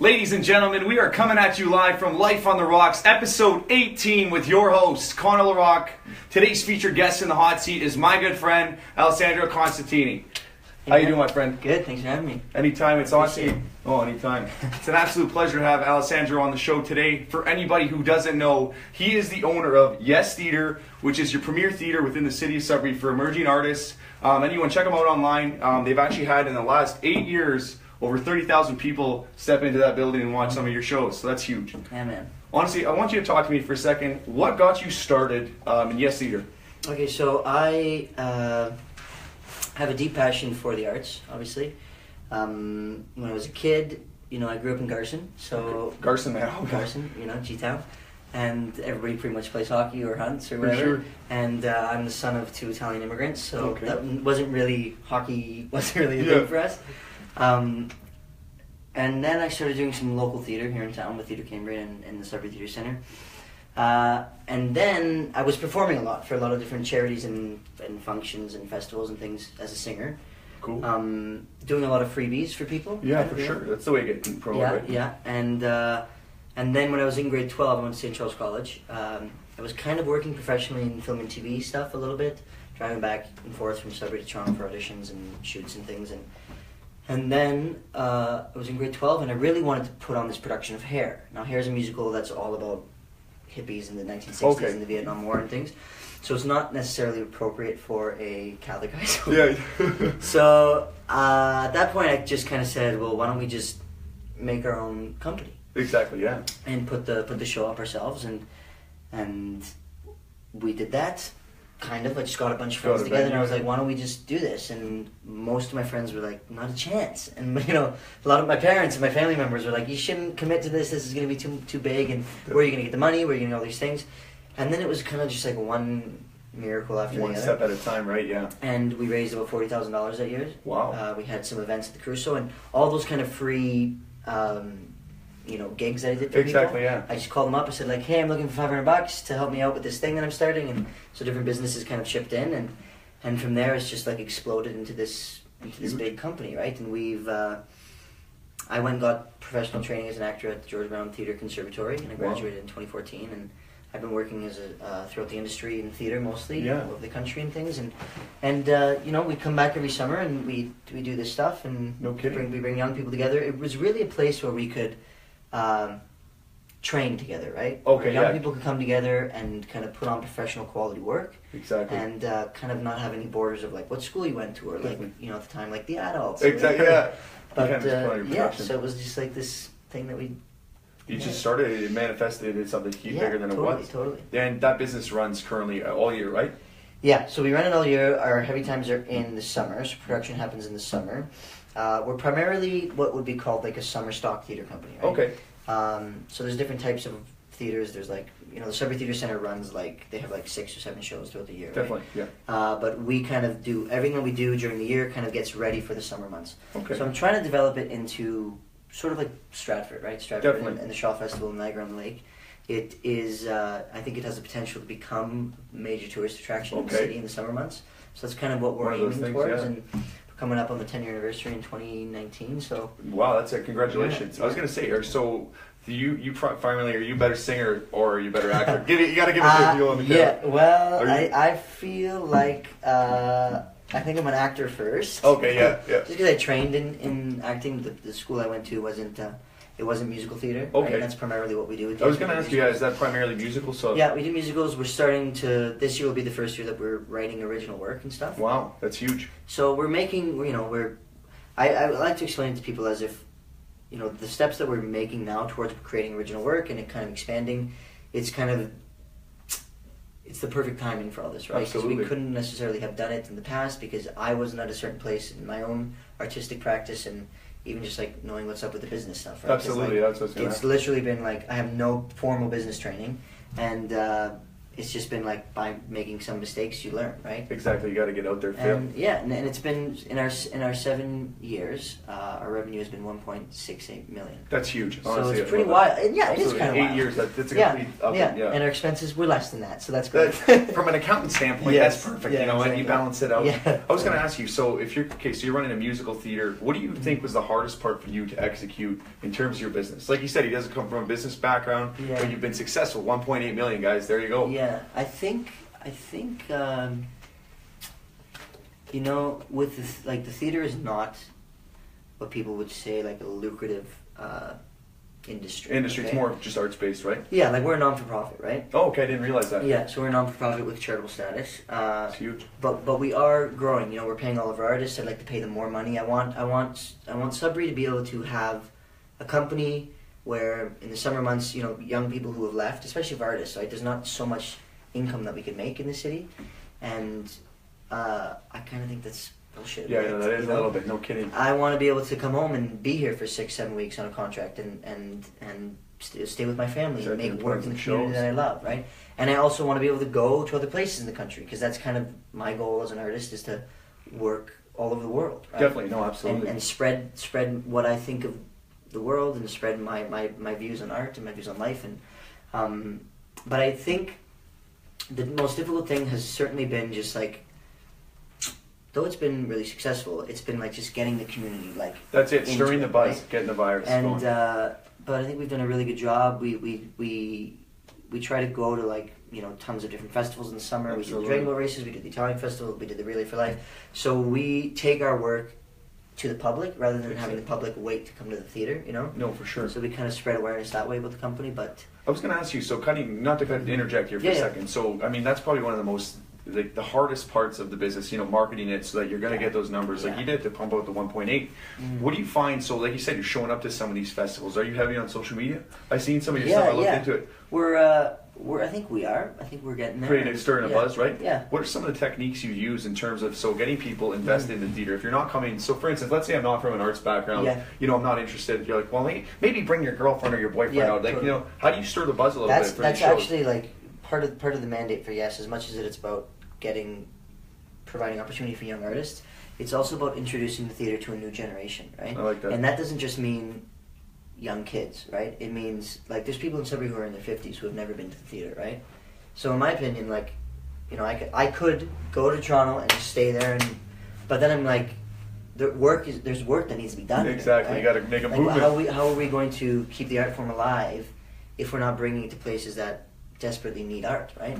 Ladies and gentlemen, we are coming at you live from Life on the Rocks, episode 18 with your host, Conor Rocques. Today's featured guest in the hot seat is my good friend, Alessandro Constantini. How you doing, my friend? Good, thanks for having me. Anytime, it's awesome. Oh, anytime. It's an absolute pleasure to have Alessandro on the show today. For anybody who doesn't know, he is the owner of Yes Theater, which is your premier theater within the city of Sudbury for emerging artists. Anyone, check them out online. They've actually had, in the last 8 years, over 30,000 people step into that building and watch some of your shows, so that's huge. Yeah, man. Honestly, I want you to talk to me for a second. What got you started in Yes Theater? Okay, so I have a deep passion for the arts, obviously. When I was a kid, I grew up in Garson, so... Okay. Garson, man. Okay. Garson, G-Town. And everybody pretty much plays hockey or hunts or whatever. For sure. And I'm the son of 2 Italian immigrants, so Okay. that wasn't really, hockey wasn't really a thing for us. And then I started doing some local theater here in town with Theatre Cambria and the Sudbury Theatre Centre. And then I was performing a lot for a lot of different charities and functions and festivals and things as a singer. Cool. Doing a lot of freebies for people. Yeah, for sure. That's the way to get promo, right? Yeah. And then when I was in grade 12, I went to St. Charles College. I was kind of working professionally in film and TV stuff a little bit, driving back and forth from Sudbury to Toronto for auditions and shoots and things. And then I was in grade 12 and I really wanted to put on this production of Hair. Now Hair is a musical that's all about hippies in the 1960s and the Vietnam War and things. So it's not necessarily appropriate for a Catholic high school. Yeah. So at that point I just kind of said, well, why don't we just make our own company? Exactly, yeah. And put the show up ourselves and we did that. Kind of, I just got a bunch of friends together and I was like, why don't we just do this? And most of my friends were like, not a chance. And a lot of my parents and my family members were like, you shouldn't commit to this is going to be too big, and where are you going to get the money, where are you going to get all these things? And then it was kind of just like one miracle after the other. One step at a time, right? Yeah. And we raised about $40,000 that year. Wow. We had some events at the Crusoe and all those kind of free gigs that I did for people. Yeah. I just called them up. I said, like, hey, I'm looking for $500 to help me out with this thing that I'm starting. And so different businesses kind of chipped in. And from there, it's just like exploded into this big company, right? And I went and got professional training as an actor at the George Brown Theatre Conservatory. And I graduated in 2014. And I've been working as throughout the industry in theatre mostly, all over the country and things. And we come back every summer and we do this stuff. And no kidding. We bring young people together. It was really a place where we could train together, right? Okay, young people could come together and kind of put on professional quality work. Exactly. And kind of not have any borders of like what school you went to or like at the time like the adults. Exactly. Yeah. But so it was just like this thing that we. You just started it, manifested into something bigger than it was. Totally. And that business runs currently all year, right? Yeah, so we run it all year. Our heavy times are in the summer, so production happens in the summer. We're primarily what would be called like a summer stock theater company, right? Okay. So there's different types of theaters. There's like, the Sudbury Theatre Centre runs they have like 6 or 7 shows throughout the year. Definitely, right? yeah. But we kind of do, everything we do during the year kind of gets ready for the summer months. Okay. So I'm trying to develop it into sort of like Stratford, right? Stratford and the Shaw Festival in Niagara-on-the-Lake. It is, I think it has the potential to become a major tourist attraction in the city in the summer months. So that's kind of what we're aiming towards. And we're coming up on the 10-year anniversary in 2019, so... Wow, that's it. Congratulations. Yeah. I was going to say, so... You primarily, are you a better singer or are you a better actor? You got to give it to you on the camera. Yeah, well, I feel like I think I'm an actor first. Okay, yeah. Just because I trained in acting, the school I went to wasn't musical theater. Okay, right? That's primarily what we do. I was going to ask you, is that primarily musical? So yeah, we do musicals. We're starting to. This year will be the first year that we're writing original work and stuff. Wow, that's huge. So we're making. I like to explain it to people as if. The steps that we're making now towards creating original work and it kind of expanding, it's the perfect timing for all this, right? Because we couldn't necessarily have done it in the past because I wasn't at a certain place in my own artistic practice and even just like knowing what's up with the business stuff, right? Absolutely, that's what's going on. It's literally been like, I have no formal business training and it's just been like by making some mistakes you learn, right? Exactly. You got to get out there, fail. And yeah, and it's been in our 7 years, our revenue has been 1.68 million. That's huge. So Honestly, it's pretty wild. And yeah, it is Absolutely. kind of 8 wild. years. That's a Yeah, complete up. yeah, and our expenses were less than that, so that's great. From an accountant standpoint, Yes. that's perfect. Yeah, You know, and you exactly. balance it out. Yeah. I was going to ask you. So if you're so you're running a musical theater. What do you think was the hardest part for you to execute in terms of your business? Like you said, he doesn't come from a business background, Yeah. but you've been successful. 1.8 million, guys. There you go. Yeah, I think you know, with the theater is not what people would say like a lucrative industry. It's okay? more just arts based, right? Yeah, like we're a non-for-profit, right? Oh, okay. I didn't realize that. Yeah, so we're a non-for-profit with charitable status. It's huge. But we are growing. You know, we're paying all of our artists. I'd like to pay them more money. I want Subry to be able to have a company where in the summer months, you know, young people who have left, especially for artists, right? There's not so much income that we can make in the city, and I kind of think that's bullshit. Yeah, right? no, that is You a know? little bit. No kidding. I want to be able to come home and be here for 6-7 weeks on a contract and stay with my family and Exactly, make and work play in the some community shows. that I love, right? And I also want to be able to go to other places in the country because that's kind of my goal as an artist is to work all over the world. Right? Definitely, no, absolutely. And spread what I think of the world and spread my views on art and my views on life. And but I think the most difficult thing has certainly been just like, though it's been really successful, it's been like just getting the community like That's it. into Stirring the it, buzz, right? getting the virus And going. but I think we've done a really good job. We try to go to like, you know, tons of different festivals in the summer. We did the Absolutely. Dragon Boat races. We did the Italian festival. We did the Relay for Life. So we take our work to the public rather than having the public wait to come to the theater. You know. No, for sure. So we kind of spread awareness that way with the company. But I was going to ask you, so cutting, not to interject here for a Yeah, yeah. second. So, I mean, that's probably one of the most, like, the hardest parts of the business, you know, marketing it so that you're going to get those numbers. Like Yeah. you did to pump out the 1.8. What do you find? So, like you said, you're showing up to some of these festivals. Are you heavy on social media? I've seen some of your stuff. I looked into it. I think we are. I think we're getting there. Creating, stirring a Yeah. buzz, right? Yeah. What are some of the techniques you use in terms of getting people invested in the theater? If you're not coming, so for instance, let's say I'm not from an arts background, Yeah. you know, I'm not interested. You're like, well, maybe bring your girlfriend or your boyfriend Yeah, out. Like, totally. you know, how do you stir the buzz a little bit for That's these shows? actually like part of the mandate for Yes. As much as it's about providing opportunity for young artists, it's also about introducing the theater to a new generation, right? I like that. And that doesn't just mean young kids, right? It means like there's people in Sudbury who are in their 50s who have never been to the theater, right? So in my opinion, like, you know, I could go to Toronto and just stay there, but then I'm like, there's work that needs to be done. here, Exactly, right? you got to make a Like, movement. how are we going to keep the art form alive if we're not bringing it to places that desperately need art, right?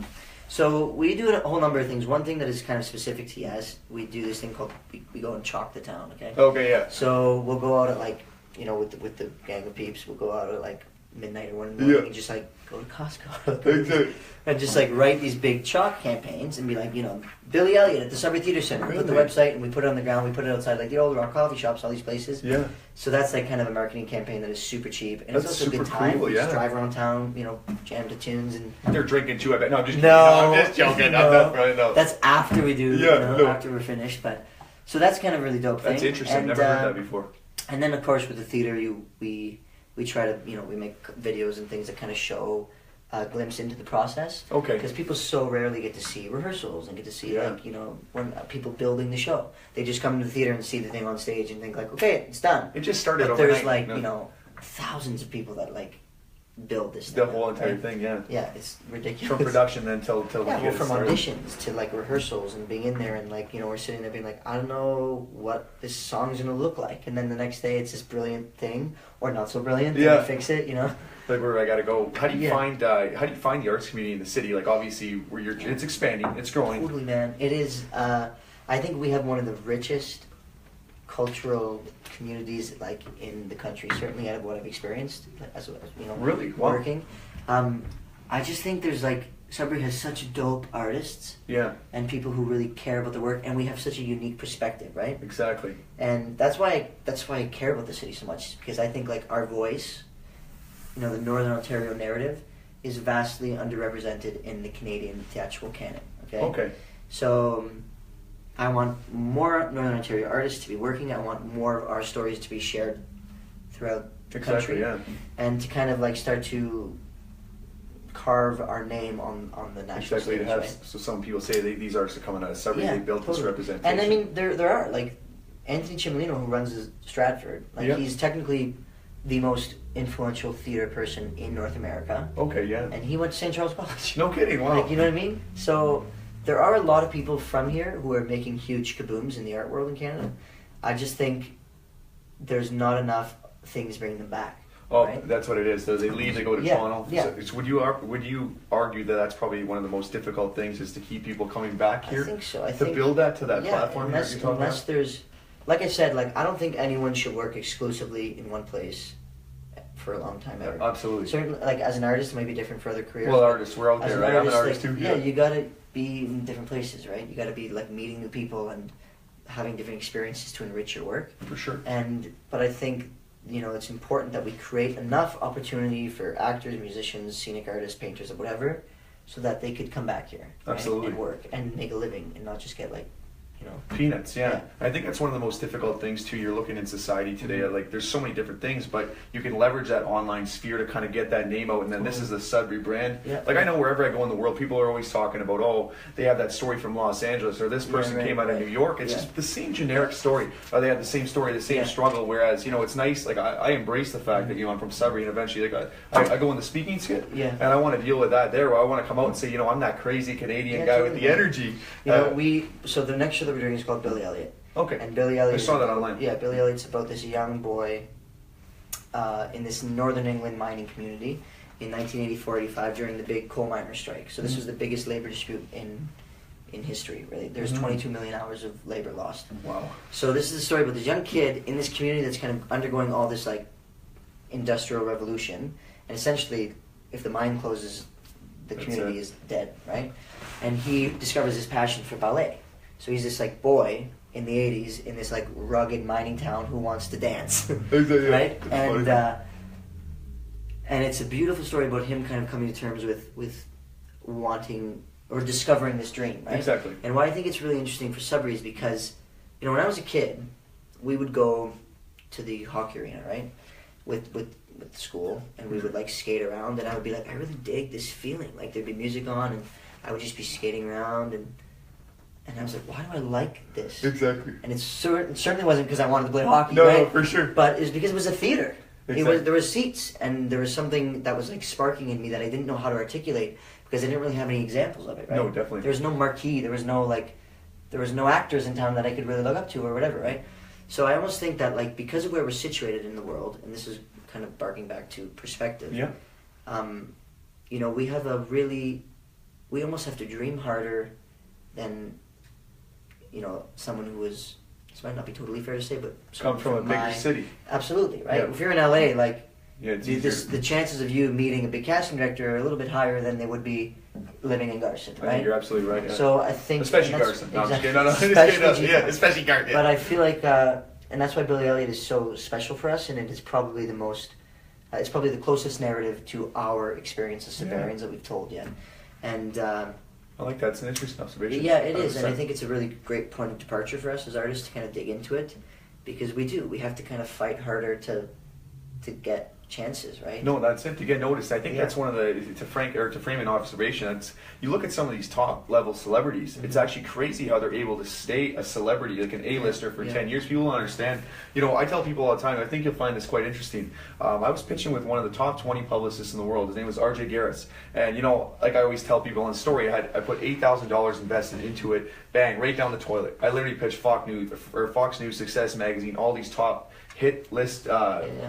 So we do a whole number of things. One thing that is kind of specific to Yes, we do this thing called we go and chalk the town. Okay. Okay, yeah. So we'll go out at like, you know, with the gang of peeps, we'll go out at like midnight or 1 in the morning and just like go to Costco Exactly. and just like write these big chalk campaigns and be like, you know, Billy Elliot at the Sudbury Theatre Center. We put the Really? website and we put it on the ground. We put it outside like the old rock coffee shops, all these places. Yeah. So that's like kind of a marketing campaign that is super cheap and That's it's also a good super time. cool, You just yeah. drive around town, you know, jam to tunes and. They're drinking too, I bet. No, I'm just kidding. No, I'm just joking. no. That's right, no. That's after we do, Yeah, you know, no. after we're finished. But so that's kind of a really dope thing. That's interesting. And, Never heard that before. And then of course with the theater, we try to, you know, we make videos and things that kind of show a glimpse into the process. Okay. Because people so rarely get to see rehearsals and get to see Yeah. like, you know, when people building the show. They just come to the theater and see the thing on stage and think like, okay, it's done. It just started But overnight. there's like, you know, thousands of people that like build this the thing whole up, entire right? thing, yeah. Yeah, it's ridiculous. From production then till we Yeah, well, get it from started. auditions to like rehearsals and being in there and like, you know, we're sitting there being like, I don't know what this song's gonna look like, and then the next day it's this brilliant thing or not so brilliant. Yeah. And we fix it, you know. Like where I gotta go. How do you Yeah. find the arts community in the city? Like obviously where it's expanding, it's growing. Totally, man. It is. I think we have one of the richest cultural communities like in the country. Certainly, out of what I've experienced, as you know, Really? Wow. working. I just think there's like Sudbury has such dope artists Yeah, and people who really care about the work, and we have such a unique perspective, right? exactly. And that's why I care about the city so much, because I think like our voice, you know, the Northern Ontario narrative, is vastly underrepresented in the Canadian theatrical canon. Okay. Okay. So I want more Northern Ontario artists to be working. I want more of our stories to be shared throughout the Exactly, country, yeah. and to kind of like start to carve our name on the national Exactly. stage, To have, right? so some people say these artists are coming out of Sudbury. Yeah, They built this totally. representation. And I mean, there are like Anthony Cimolino, who runs Stratford. Like Yeah. he's technically the most influential theater person in North America, Okay, yeah. and he went to St. Charles College. No kidding. Wow. Like, you know what I mean? So there are a lot of people from here who are making huge kabooms in the art world in Canada. I just think there's not enough things bringing them back. Oh, right? that's what it is. So they leave, they go to Yeah, Toronto. yeah. So would you argue that that's probably one of the most difficult things is to keep people coming back here? I think so. I to think build that to that yeah, platform here unless, you're talking unless about? there's, like I said, like I don't think anyone should work exclusively in one place for a long time ever. Absolutely. Certainly, like as an artist, it might be different for other careers. Well, artists, we're out As there, an right? I'm an artist, artist like, too. yeah, you gotta be in different places, right? You gotta be like meeting new people and having different experiences to enrich your work. For sure. But I think, you know, it's important that we create enough opportunity for actors, musicians, scenic artists, painters, or whatever, so that they could come back here, right? Absolutely. And work and make a living and not just get like, you know, Peanuts, yeah. Yeah. I think that's one of the most difficult things too. You're looking in society today, like there's so many different things, but you can leverage that online sphere to kind of get that name out. And then this is the Sudbury brand. Yeah. Like I know wherever I go in the world, people are always talking about, oh, they have that story from Los Angeles, or this person right, came out of right. New York. It's Yeah. just the same generic story, or they have the same story, the same Yeah. struggle. Whereas you know, it's nice. Like I embrace the fact that you know I'm from Sudbury, and eventually, like I go in the speaking skit, Yeah. and I want to deal with that there. Where I want to come out and say, you know, I'm that crazy Canadian Yeah, guy with totally. the energy. You know, so the next show that we're doing is called Billy Elliot. Okay. And Billy Elliot. I saw that online. Yeah, Billy Elliot's about this young boy in this northern England mining community in 1984-85 during the big coal miner strike. So this was the biggest labor dispute in history, really. There's 22 million hours of labor lost. Wow. So this is a story about this young kid in this community that's kind of undergoing all this like industrial revolution, and essentially, if the mine closes, the That's community it. is dead, right? And he discovers his passion for ballet. So he's this like boy in the 80s in this like rugged mining town who wants to dance, Exactly, yeah. right? It's And funny. and it's a beautiful story about him kind of coming to terms with wanting or discovering this dream, right? Exactly. And why I think it's really interesting for Sudbury is because, you know, when I was a kid, we would go to the hockey arena, right, with school, and we would like skate around, and I would be like, I really dig this feeling. Like there'd be music on, and I would just be skating around, and I was like, why do I like this? Exactly. And it certainly wasn't because I wanted to play hockey, No, right? no, for sure. But it was because it was a theater. Exactly. There was seats, and there was something that was like sparking in me that I didn't know how to articulate because I didn't really have any examples of it, right? No, definitely. There was no marquee, there was no actors in town that I could really look up to or whatever, right? So I almost think that like because of where we're situated in the world, and this is kind of barking back to perspective. Yeah. You know, we almost have to dream harder than, you know, someone who is. This might not be totally fair to say, but Come from a bigger city. Absolutely, right? Yeah. If you're in LA, like Yeah, it's easier. the chances of you meeting a big casting director are a little bit higher than they would be living in Garson, I think right? you're absolutely right. Yeah. So I think especially and that's- Garson. No, I'm just exactly. kidding. No, no, just Especially kidding. No, G- yeah, especially Garson. But I feel like, and that's why Billy Elliot is so special for us, and it is probably the most, it's probably the closest narrative to our experience as Siberians that we've told yet. And I like that. It's an interesting observation. yeah, it is, and I 100%. think it's a really great point of departure for us as artists to kind of dig into it, because we have to kind of fight harder to get chances, right? No, that's it. To get noticed, I think Yeah. that's one of the to frame an observation. It's you look at some of these top level celebrities. It's actually crazy how they're able to stay a celebrity, like an A-lister, for Yeah. 10 years. People don't understand. You know, I tell people all the time. I think you'll find this quite interesting. I was pitching with one of the top 20 publicists in the world. His name was R.J. Garris, and you know, like I always tell people in the story, I put $8,000 invested into it. Bang, right down the toilet. I literally pitched Fox News, Success Magazine, all these top hit list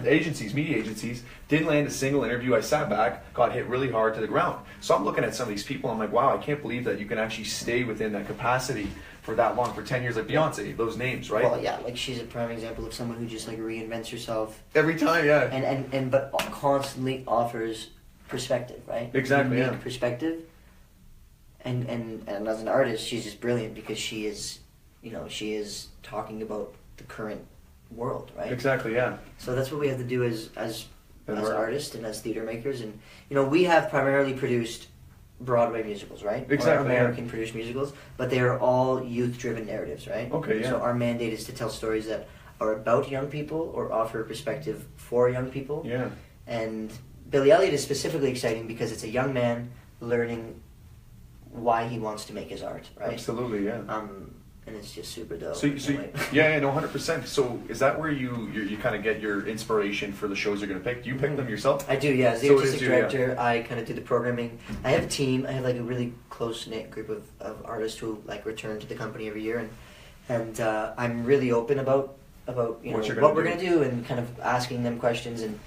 agencies, media agencies. Didn't land a single interview. I sat back, got hit really hard to the ground. So I'm looking at some of these people. I'm like, wow, I can't believe that you can actually stay within that capacity for that long, for 10 years. Like Beyonce, those names, right? Well, yeah, like she's a prime example of someone who just like reinvents herself Every time, yeah. and but constantly offers perspective, right? Exactly, Unique yeah. perspective. And as an artist, she's just brilliant because she is talking about the current world, right? Exactly, yeah. So that's what we have to do as And we're- artists and as theater makers, and you know we have primarily produced Broadway musicals, right? Exactly, Or yeah. American produced musicals, but they are all youth-driven narratives, right? Okay, yeah. So our mandate is to tell stories that are about young people or offer a perspective for young people, Yeah. and Billy Elliot is specifically exciting because it's a young man learning why he wants to make his art, right? Absolutely, yeah. And it's just super dope. Yeah, no, 100%. So is that where you kind of get your inspiration for the shows you're going to pick? Do you pick them yourself? I do, yeah. As the artistic director, I kind of do the programming. I have a team. I have like a really close-knit group of artists who like return to the company every year, and I'm really open about what we're going to do and kind of asking them questions, and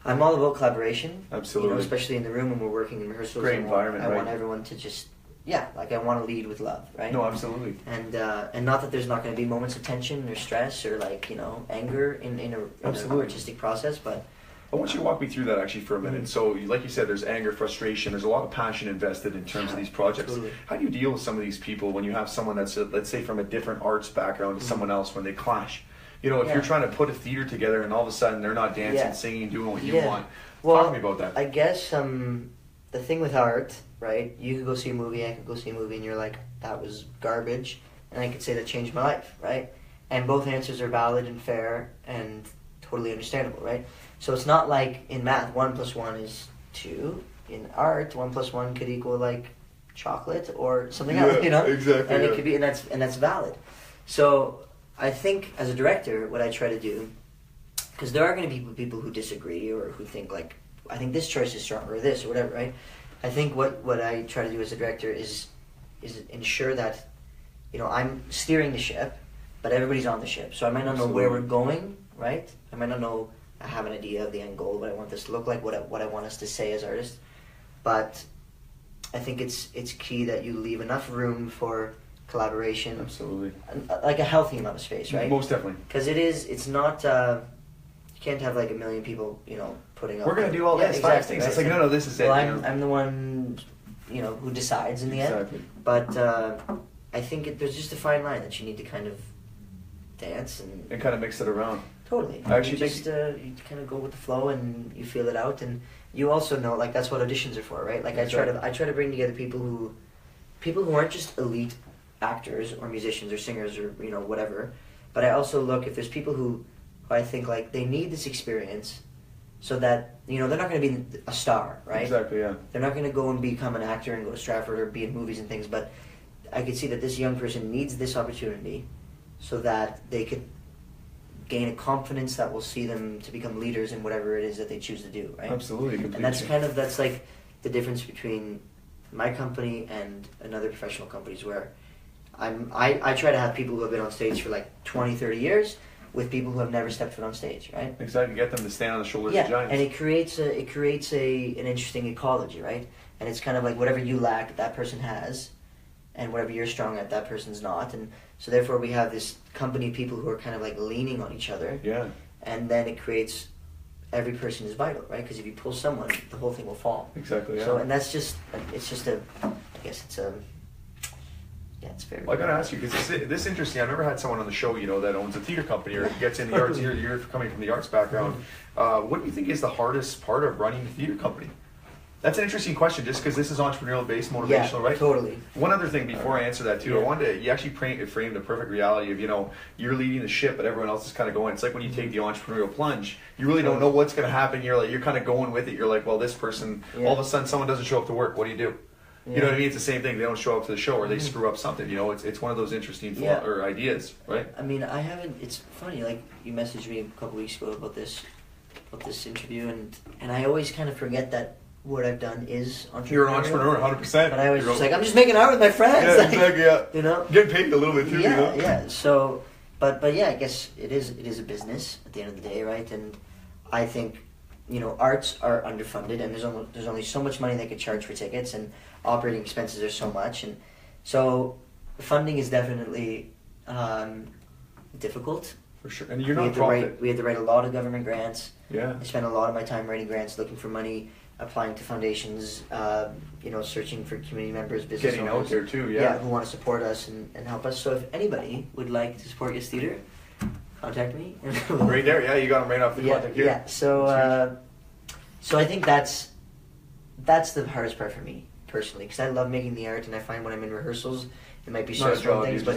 I'm all about collaboration. Absolutely. Especially in the room when we're working in rehearsals. Great environment, I want everyone to just... Yeah, like I want to lead with love, right? No, absolutely. And not that there's not going to be moments of tension or stress or like anger in an artistic process, but I want you to walk me through that actually for a minute. So, like you said, there's anger, frustration. There's a lot of passion invested in terms of these projects. Totally. How do you deal with some of these people when you have someone that's let's say from a different arts background to someone else when they clash? If you're trying to put a theater together and all of a sudden they're not dancing, singing, doing what you want. Talk to me about that. I guess the thing with art, right? You could go see a movie, I could go see a movie, and you're like, that was garbage, and I could say that changed my life, right? And both answers are valid and fair and totally understandable, right? So it's not like in math, 1 + 1 is 2. In art, 1 + 1 could equal like chocolate or something else, Exactly. And it could be, and that's valid. So I think as a director, what I try to do, because there are going to be people who disagree or who think like, I think this choice is stronger or this or whatever, right? I think what I try to do as a director is ensure that, I'm steering the ship, but everybody's on the ship. So I might not know where we're going, right? I might not know, I have an idea of the end goal, what I want this to look like, what I want us to say as artists. But I think it's key that you leave enough room for collaboration. Absolutely. Like a healthy amount of space, right? Most definitely. Because it's not... you can't have like a million people, putting up. We're gonna do all this, five things. Right? It's like no, this is it. Well, I'm the one, who decides in the end. But I think there's just a fine line that you need to kind of dance and kind of mix it around. Totally. Actually, you kind of go with the flow and you feel it out, and you also know like that's what auditions are for, right? Like I try to bring together people who aren't just elite actors or musicians or singers or whatever, but I also look if there's people who I think like they need this experience so that they're not going to be a star, right? Exactly, yeah. They're not going to go and become an actor and go to Stratford or be in movies and things, but I could see that this young person needs this opportunity so that they could gain a confidence that will see them to become leaders in whatever it is that they choose to do, right? Absolutely, completely. And that's like the difference between my company and another professional companies where I try to have people who have been on stage for like 20, 30 years with people who have never stepped foot on stage, right? Exactly, get them to stand on the shoulders of giants. And it creates an interesting ecology, right? And it's kind of like whatever you lack, that person has, and whatever you're strong at, that person's not. And so therefore we have this company of people who are kind of like leaning on each other. Yeah. And then it creates, every person is vital, right? Because if you pull someone, the whole thing will fall. Exactly, yeah. So, and that's just, it's very... Well, I gotta ask you, because this is interesting. I've never had someone on the show, that owns a theater company or gets in the arts. You're coming from the arts background. What do you think is the hardest part of running a theater company? That's an interesting question, just because this is entrepreneurial based, motivational, right? Totally. One other thing before I answer that too, I wanted to, you actually framed the perfect reality of, you're leading the ship, but everyone else is kind of going. It's like when you take the entrepreneurial plunge, you really don't know what's going to happen. You're kind of going with it. You're like, well, this person, all of a sudden someone doesn't show up to work. What do you do? You know what I mean? It's the same thing. They don't show up to the show, or they screw up something. It's one of those interesting or ideas, right? I mean, I haven't. It's funny. Like you messaged me a couple weeks ago about this interview, and I always kind of forget that what I've done is entrepreneurial. You're an entrepreneur, 100%. But I was just like, I'm just making art with my friends. Yeah, like, exactly. Yeah. Getting paid a little bit too. Yeah. So, but yeah, I guess it is a business at the end of the day, right? And I think arts are underfunded, and there's only so much money they could charge for tickets, and operating expenses are so much, and so funding is definitely difficult. For sure, and you're not profit. We have to write a lot of government grants. Yeah. I spend a lot of my time writing grants, looking for money, applying to foundations, searching for community members, business owners. Getting out there too, who want to support us and help us. So if anybody would like to support Yes Theater, contact me. Right there, yeah, you got them right off the contact here. Yeah, so I think that's the hardest part for me personally, because I love making the art, and I find when I'm in rehearsals, it might be stressful things, but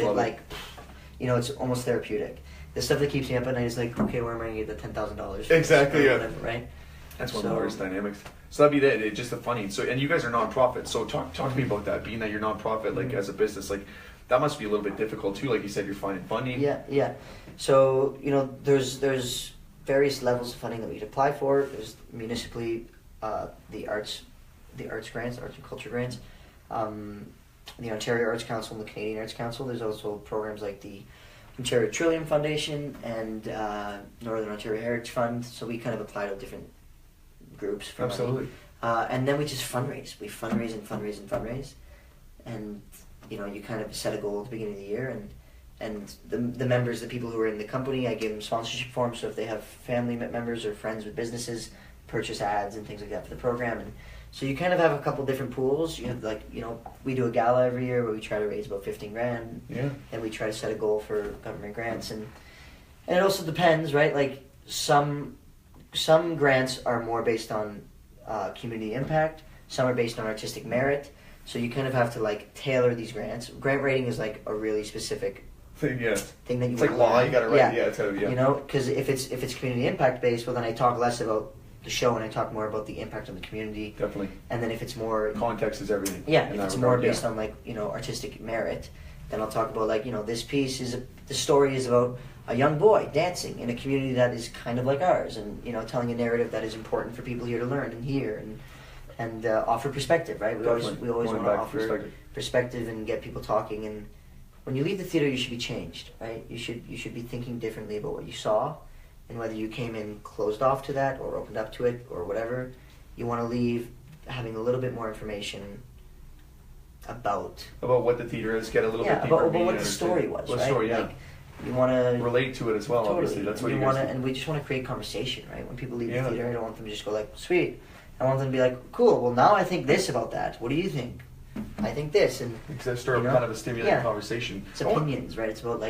it's almost therapeutic. The stuff that keeps me up at night is like, okay, where am I going to get the $10,000? Exactly, yeah. Whatever, right? That's one of the worst dynamics. So that'd be that. It's just a funny. So, and you guys are nonprofit. So talk to me about that. Being that you're nonprofit, like as a business, like that must be a little bit difficult too. Like you said, you're finding funding. Yeah. So there's various levels of funding that we could apply for. There's municipally the arts grants, arts and culture grants, the Ontario Arts Council and the Canadian Arts Council. There's also programs like the Ontario Trillium Foundation and Northern Ontario Heritage Fund. So we kind of apply to different groups for Absolutely. money. And then we just fundraise. We fundraise and fundraise and fundraise. And you kind of set a goal at the beginning of the year, and the members, the people who are in the company, I give them sponsorship forms. So if they have family members or friends with businesses, purchase ads and things like that for the program. And so you kind of have a couple different pools. You have we do a gala every year where we try to raise about $15,000. Yeah. And we try to set a goal for government grants, and it also depends, right? Like some grants are more based on community impact. Some are based on artistic merit. So you kind of have to tailor these grants. Grant rating is like a really specific thing that you. It's like law. You got to write. Yeah. It's because if it's community impact based, well then I talk less about the show and I talk more about the impact on the community. Definitely. And then if it's more context is everything. Yeah. If it's more based on artistic merit, then I'll talk about this piece the story is about a young boy dancing in a community that is kind of like ours, and telling a narrative that is important for people here to learn and hear and offer perspective, right? We always want to offer perspective and get people talking. And when you leave the theater, you should be changed, right? You should be thinking differently about what you saw, and whether you came in closed off to that or opened up to it or whatever. You want to leave having a little bit more information about what the theater is. Get a little bit deeper. About what the story was, what right? Story, yeah. You want to relate to it as well. Totally. Obviously, that's what you want to. And we just want to create conversation, right? When people leave the theater, I don't want them to just go sweet. I want them to be like, cool. Well, now I think this about that. What do you think? I think this, and start kind of a stimulating conversation. It's opinions, right? It's about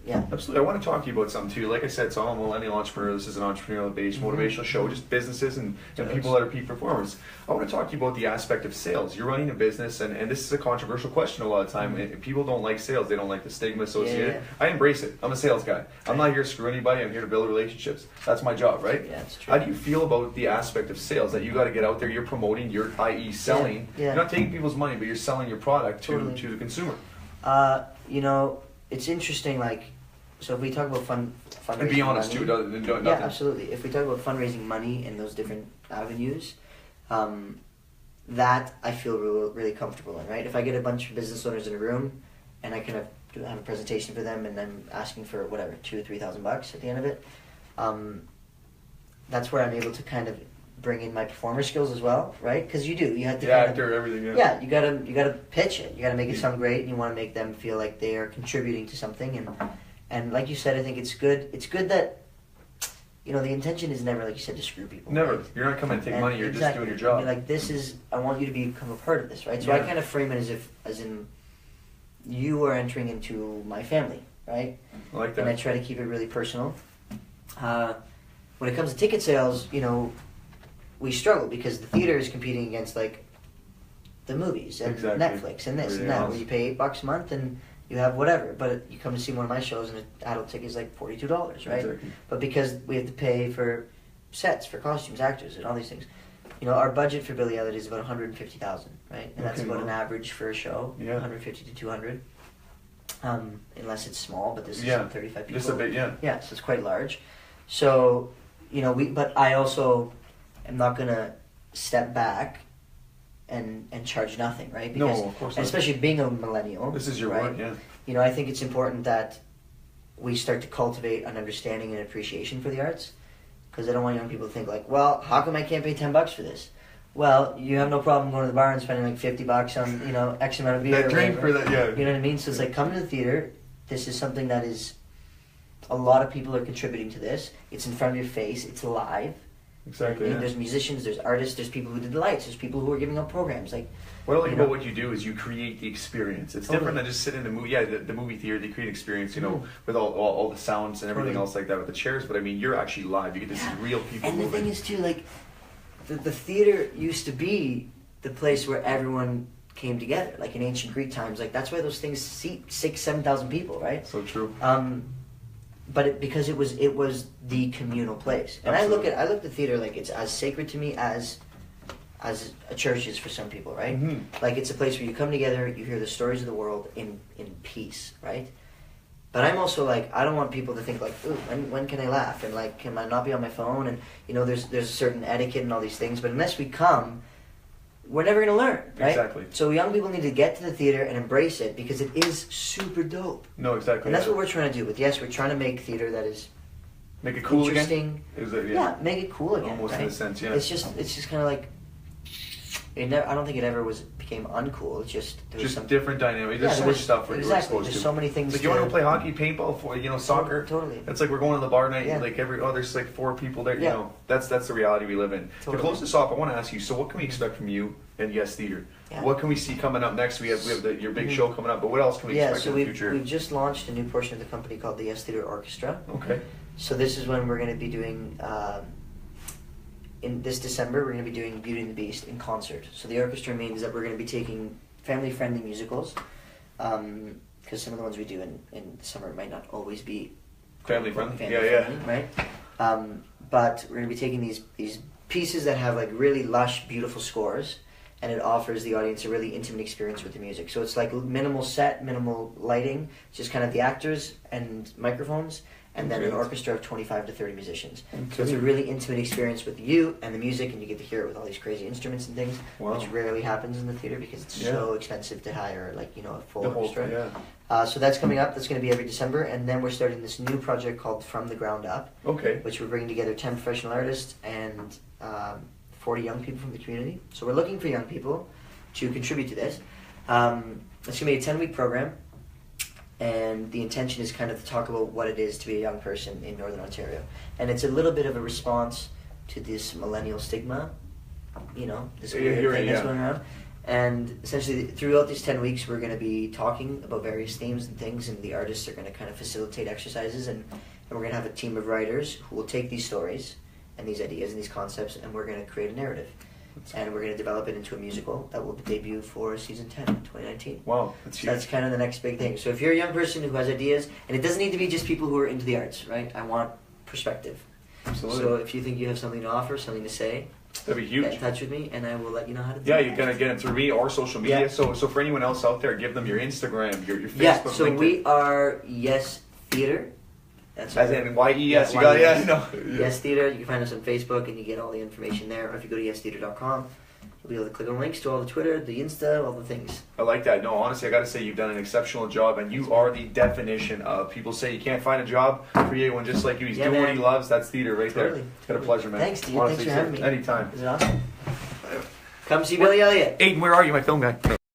Absolutely. I want to talk to you about something too. Like I said, so I'm a millennial entrepreneur. This is an entrepreneurial-based motivational show, just businesses and people that are peak performers. I want to talk to you about the aspect of sales. You're running a business, and this is a controversial question a lot of the time. People don't like sales. They don't like the stigma associated. I embrace it. I'm a sales guy. I'm not here to screw anybody. I'm here to build relationships. That's my job, right? Yeah, that's true. How do you feel about the aspect of sales that you got to get out there? You're promoting, i.e. selling. You're not taking people's money, but you're selling your product to the consumer. It's interesting, so if we talk about fundraising, and be honest money, too, yeah, absolutely. If we talk about fundraising money in those different avenues, that I feel really comfortable in, right? If I get a bunch of business owners in a room, and I kind of have a presentation for them, and I'm asking for whatever $2,000 or $3,000 at the end of it, that's where I'm able to kind of bring in my performer skills as well, right? Because you have to actor, everything. Yeah, you gotta pitch it. You gotta make it sound great, and you want to make them feel like they are contributing to something. And like you said, I think it's good. It's good that the intention is never, like you said, to screw people. Never. Right? You're not coming to take money. You're just doing your job. I want you to become a part of this, right? So I kind of frame it as in you are entering into my family, right? I like that. And I try to keep it really personal. When it comes to ticket sales, we struggle because the theater is competing against the movies and Netflix and this and that, where you pay $8 a month and you have whatever. But you come to see one of my shows and an adult ticket is $42, right? Exactly. But because we have to pay for sets, for costumes, actors, and all these things, our budget for Billy Elliot is about $150,000, right? And that's about an average for a show, 150 to 200, unless it's small. But this is 35 people. Just a bit, Yeah, so it's quite large. So but I also am not gonna step back and charge nothing, right? Because, no, of course not. Especially being a millennial. This is your work, I think it's important that we start to cultivate an understanding and appreciation for the arts, because I don't want young people to think well, how come I can't pay $10 for this? Well, you have no problem going to the bar and spending $50 on X amount of beer. That drink for that, You know what I mean? So it's come to the theater. This is something that is a lot of people are contributing to this. It's in front of your face. It's live. Exactly. There's musicians, there's artists, there's people who did the lights, there's people who are giving up programs. What I like about what you do is you create the experience. It's different than just sitting in the movie. Yeah, the movie theater, they create experience, with all the sounds and everything else like that with the chairs. But I mean, you're actually live. You get to see real people and moving. And the thing is too, the theater used to be the place where everyone came together. In ancient Greek times, that's why those things seat 6,000-7,000 people, right? So true. because it was the communal place, and Absolutely. I look at the theater like it's as sacred to me as a church is for some people, right? Like it's a place where you come together, you hear the stories of the world in peace, right? But I'm also like, I don't want people to think like, ooh, when can I laugh? And like, can I not be on my phone? And you know, there's a certain etiquette and all these things. But unless we come, we're never going to learn, right? Exactly. So young people need to get to the theater and embrace it because it is super dope. No, exactly. And that's what we're trying to do. We're trying to make theater that is make it cool interesting. Again. Is it, Yeah, make it cool again. Almost right? in a sense, yeah. It's just kind of like. I don't think it ever became uncool. It's just there was some different dynamic. There's so much stuff we're exactly. exposed There's to. so many things. Like you want to go play hockey, paintball, soccer. Totally. It's like we're going to the bar night. Yeah. Like there's like 4 people there. Yeah. You know, that's the reality we live in. Totally. To close this off, I want to ask you. So, what can we expect from you and Yes Theater? Yeah. What can we see coming up next? We have your big show coming up, but what else can we expect in the future? We've just launched a new portion of the company called the Yes Theater Orchestra. Okay. So this is when we're going to be doing. In this December, we're going to be doing Beauty and the Beast in concert. So the orchestra means that we're going to be taking family-friendly musicals, because some of the ones we do in the summer might not always be Family-friendly. right? But we're going to be taking these pieces that have like really lush, beautiful scores, and it offers the audience a really intimate experience with the music. So it's like minimal set, minimal lighting, just kind of the actors and microphones, and then an orchestra of 25 to 30 musicians. So it's a really intimate experience with you and the music, and you get to hear it with all these crazy instruments and things, which rarely happens in the theater because it's so expensive to hire a full orchestra. So that's coming up. That's going to be every December, and then we're starting this new project called From the Ground Up, which we're bringing together 10 professional artists and 40 young people from the community. So we're looking for young people to contribute to this. It's going to be a 10-week program. And the intention is kind of to talk about what it is to be a young person in Northern Ontario. And it's a little bit of a response to this millennial stigma, this weird thing that's going around. And essentially, throughout these 10 weeks, we're going to be talking about various themes and things, and the artists are going to kind of facilitate exercises, and we're going to have a team of writers who will take these stories and these ideas and these concepts, and we're going to create a narrative. And we're going to develop it into a musical that will debut for season 10 in 2019. Wow, that's huge. That's kind of the next big thing. So if you're a young person who has ideas, and it doesn't need to be just people who are into the arts, right? I want perspective. Absolutely. So if you think you have something to offer, something to say, that'd be huge. get in touch with me, and I will let you know how to do it. Yeah, you're going to get it through me or social media. Yeah. So for anyone else out there, give them your Instagram, your Facebook, Yeah, so LinkedIn. we are Yes Theater. That's As in YES, you got it, no. Yes Theater. You can find us on Facebook, and you get all the information there. Or if you go to yestheater.com, you'll be able to click on links to all the Twitter, the Insta, all the things. I like that. No, honestly, I got to say you've done an exceptional job, and you are the definition of people say you can't find a job. Create one just like you. He's doing what he loves. That's theater right there. It's been a pleasure, man. Thanks, dude. Honestly, Thanks for having me. Anytime. Is it awesome? Come see Billy Elliot. Aiden, where are you, my film guy?